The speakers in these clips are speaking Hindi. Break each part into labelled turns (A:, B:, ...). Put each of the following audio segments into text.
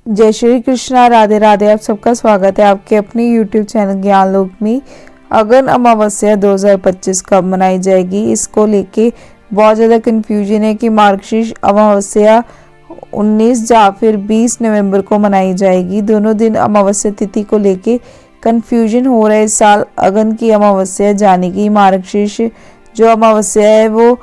A: जय श्री कृष्णा, राधे राधे। आप सबका स्वागत है आपके अपने YouTube चैनल ज्ञान लोक में। अगन अमावस्या 2025 कब मनाई जाएगी, इसको लेके बहुत ज़्यादा कन्फ्यूजन है कि मार्गशीर्ष अमावस्या 19 या फिर 20 नवंबर को मनाई जाएगी। दोनों दिन अमावस्या तिथि को लेके कन्फ्यूजन हो रहा है। इस साल अगन की अमावस्या जाने की मार्गशीर्ष जो अमावस्या है वो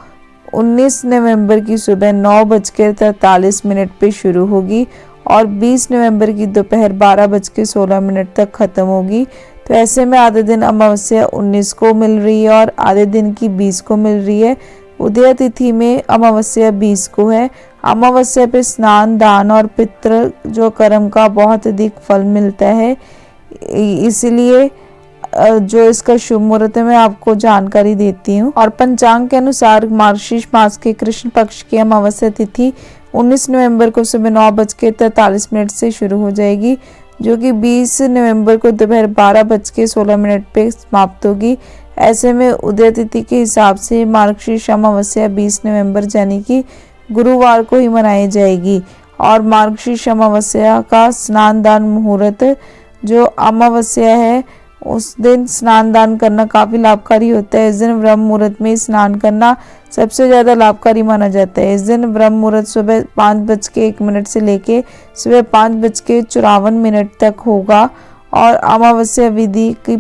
A: 19 नवंबर की सुबह 9:43 पे शुरू होगी और 20 नवंबर की दोपहर 12:16 तक ख़त्म होगी। तो ऐसे में आधे दिन अमावस्या 19 को मिल रही है और आधे दिन की 20 को मिल रही है। उदय तिथि में अमावस्या 20 को है। अमावस्या पे स्नान, दान और पितृ जो कर्म का बहुत अधिक फल मिलता है, इसलिए जो इसका शुभ मुहूर्त है मैं आपको जानकारी देती हूँ। और पंचांग के अनुसार मार्गशीर्ष मास के कृष्ण पक्ष की अमावस्या तिथि 19 नवंबर को सुबह 9:43 से शुरू हो जाएगी, जो कि 20 नवंबर को दोपहर 12:16 पे समाप्त होगी। ऐसे में उदय तिथि के हिसाब से मार्गशीर्ष अमावस्या 20 नवंबर यानी कि गुरुवार को ही मनाई जाएगी। और मार्गशीर्ष अमावस्या का स्नान दान मुहूर्त जो अमावस्या है उस दिन स्नान दान करना काफ़ी लाभकारी होता है। इस दिन ब्रह्म मुहूर्त में स्नान करना सबसे ज़्यादा लाभकारी माना जाता है। इस दिन ब्रह्म मुहूर्त सुबह 5:01 से लेके सुबह 5:54 तक होगा। और अमावस्या विधि की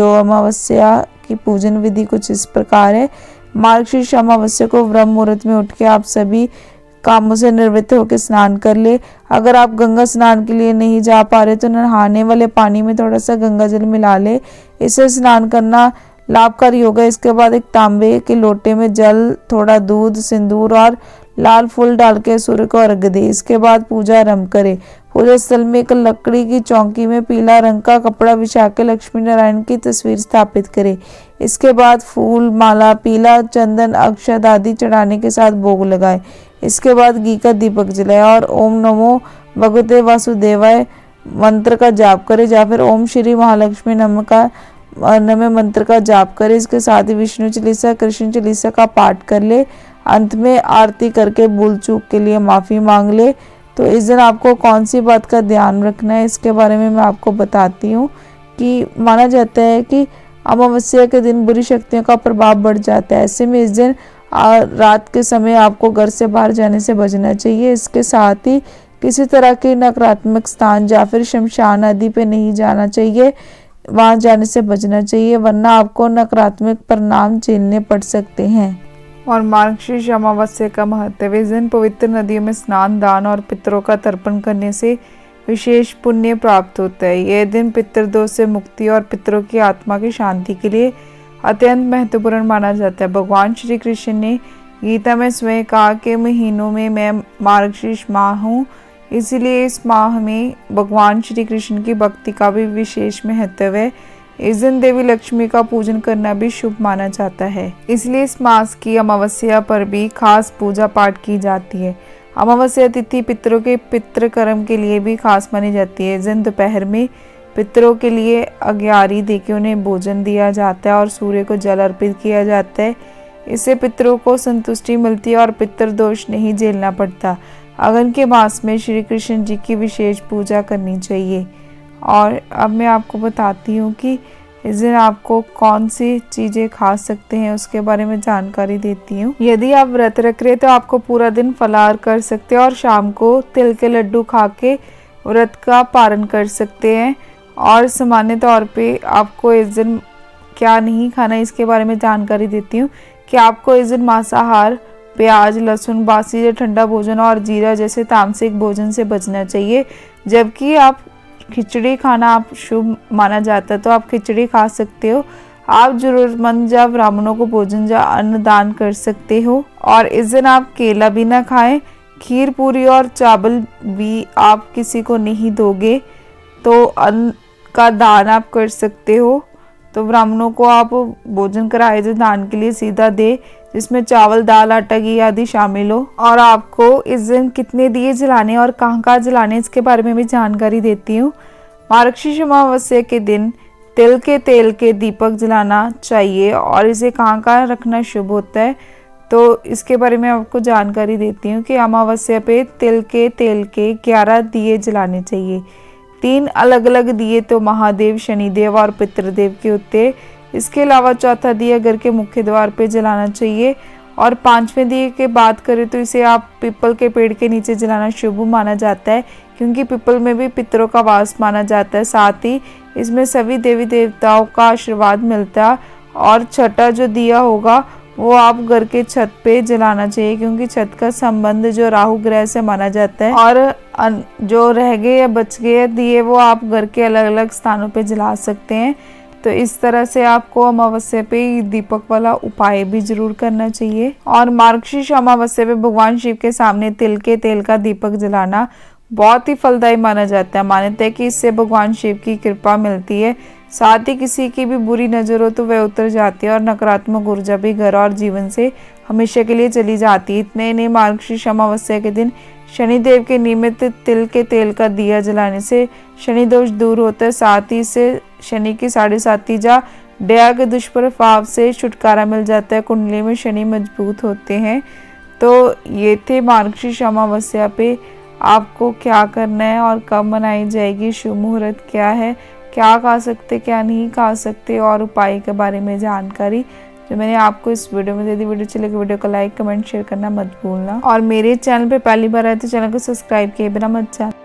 A: अमावस्या की पूजन विधि कुछ इस प्रकार है। मार्गशीर्ष अमावस्या को ब्रह्म मुहूर्त में उठ के आप सभी कामों से निवृत्त होकर स्नान कर ले। अगर आप गंगा स्नान के लिए नहीं जा पा रहे तो नहाने वाले पानी में थोड़ा सा गंगा जल मिला ले, इससे स्नान करना लाभकारी होगा। इसके बाद एक तांबे के लोटे में जल, थोड़ा दूध, सिंदूर और लाल फूल डाल के सूर्य को अर्घ दे। इसके बाद पूजा आरंभ करे। पूजा स्थल में एक लकड़ी की चौकी में पीला रंग का कपड़ा बिछा के लक्ष्मी नारायण की तस्वीर स्थापित करे। इसके बाद फूल, माला, पीला चंदन, अक्षत आदि चढ़ाने के साथ भोग लगाए। इसके बाद घी का दीपक जलाए और ओम नमो भगवते वासुदेवाय मंत्र का जाप करे या फिर ओम श्री महालक्ष्मी नमः मंत्र का जाप करे। इसके साथ ही विष्णु चालीसा, कृष्ण चालीसा का पाठ कर ले। अंत में आरती करके भूल चूक के लिए माफ़ी मांग ले। तो इस दिन आपको कौन सी बात का ध्यान रखना है इसके बारे में मैं आपको बताती हूँ कि माना जाता है कि अमावस्या के दिन बुरी शक्तियों का प्रभाव बढ़ जाता है। ऐसे में इस दिन रात के समय आपको घर से बाहर जाने से बचना चाहिए। इसके साथ ही किसी तरह के नकारात्मक स्थान या फिर शमशान आदि पे नहीं जाना चाहिए, वहां जाने से बचना चाहिए, वरना आपको नकारात्मक परिणाम झेलने पड़ सकते हैं। और मार्गशीर्ष अमावस्या का महत्व, इस दिन पवित्र नदियों में स्नान, दान और पितरों का तर्पण करने से विशेष पुण्य प्राप्त होता है। यह दिन पितृदोष से मुक्ति और पितरों की आत्मा की शांति के लिए अत्यंत महत्वपूर्ण माना जाता है। भगवान श्री कृष्ण ने गीता में स्वयं कहा कि महीनों में मैं मार्गशीर्ष माह हूँ, इसलिए इस माह में भगवान श्री कृष्ण की भक्ति का भी विशेष महत्व है। इस दिन देवी लक्ष्मी का पूजन करना भी शुभ माना जाता है, इसलिए इस मास की अमावस्या पर भी खास पूजा पाठ की जाती है। अमावस्या तिथि पितरों के पितृ कर्म के लिए भी खास मानी जाती है। इस दिन दोपहर में पितरों के लिए अग्यारी देके उन्हें भोजन दिया जाता है और सूर्य को जल अर्पित किया जाता है। इससे पितरों को संतुष्टि मिलती है और पितृ दोष नहीं झेलना पड़ता। अगन के मास में श्री कृष्ण जी की विशेष पूजा करनी चाहिए। और अब मैं आपको बताती हूँ कि इस दिन आपको कौन सी चीज़ें खा सकते हैं उसके बारे में जानकारी देती हूँ। यदि आप व्रत रख रहे तो आपको पूरा दिन फलाहार कर सकते हैं और शाम को तिल के लड्डू खा के व्रत का पारण कर सकते हैं। और सामान्य तौर पे आपको इस दिन क्या नहीं खाना इसके बारे में जानकारी देती हूँ कि आपको इस दिन मांसाहार, प्याज, लहसुन, बासी या ठंडा भोजन और जीरा जैसे तामसिक भोजन से बचना चाहिए। जबकि आप खिचड़ी खाना आप शुभ माना जाता है तो आप खिचड़ी खा सकते हो। आप जरूरतमंद या ब्राह्मणों को भोजन या अन्न दान कर सकते हो। और इस दिन आप केला भी ना खाएं। खीर, पूरी और चावल भी आप किसी को नहीं दोगे तो अन्न का दान आप कर सकते हो। तो ब्राह्मणों को आप भोजन कराए जो दान के लिए सीधा दे, जिसमें चावल, दाल, आटा, घी आदि शामिल हो। और आपको इस दिन कितने दिए जलाने और कहाँ जलाने इसके बारे में भी जानकारी देती हूँ। मार्गशीर्ष अमावस्या के दिन तिल के तेल के दीपक जलाना चाहिए और इसे कहाँ रखना शुभ होता है तो इसके बारे में आपको जानकारी देती हूँ कि अमावस्या पे तिल के तेल के 11 दिए जलाने चाहिए। 3 अलग अलग दिए तो महादेव, शनिदेव और पितृदेव के होते हैं। इसके अलावा चौथा दिया घर के मुख्य द्वार पे जलाना चाहिए। और 5वें दिए की बात करें तो इसे आप पीपल के पेड़ के नीचे जलाना शुभ माना जाता है, क्योंकि पीपल में भी पितरों का वास माना जाता है। साथ ही इसमें सभी देवी देवताओं का आशीर्वाद मिलता है। और छठा जो दिया होगा वो आप घर के छत पे जलाना चाहिए, क्योंकि छत का संबंध जो राहु ग्रह से माना जाता है। और जो रह गए या बच गए दिए वो आप घर के अलग अलग स्थानों पे जला सकते हैं। तो इस तरह से आपको अमावस्या पे दीपक वाला उपाय भी जरूर करना चाहिए। और मार्गशीर्ष अमावस्या पे भगवान शिव के सामने तिल के तेल का दीपक जलाना बहुत ही फलदायी माना जाता है। मान्यता है कि इससे भगवान शिव की कृपा मिलती है। साथ ही किसी की भी बुरी नजर हो तो वह उतर जाती है और नकारात्मक ऊर्जा भी घर और जीवन से हमेशा के लिए चली जाती है। इतने नहीं, मार्गशीर्ष अमावस्या के दिन शनिदेव के निमित्त तिल के तेल का दिया जलाने से शनि दोष दूर होता है। साथ ही इससे शनि की 7.5 जा दया के दुष्प्रभाव से छुटकारा मिल जाता है। कुंडली में शनि मजबूत होते हैं। तो ये थे मार्गशीर्ष अमावस्या पे आपको क्या करना है और कब मनाई जाएगी, शुभ मुहूर्त क्या है, क्या खा सकते क्या नहीं खा सकते, और उपाय के बारे में जानकारी जो मैंने आपको इस वीडियो में दे दी। वीडियो चले वीडियो को लाइक कमेंट शेयर करना मत भूलना। और मेरे चैनल पे पहली बार आए तो चैनल को सब्सक्राइब किए बिना मत जाना।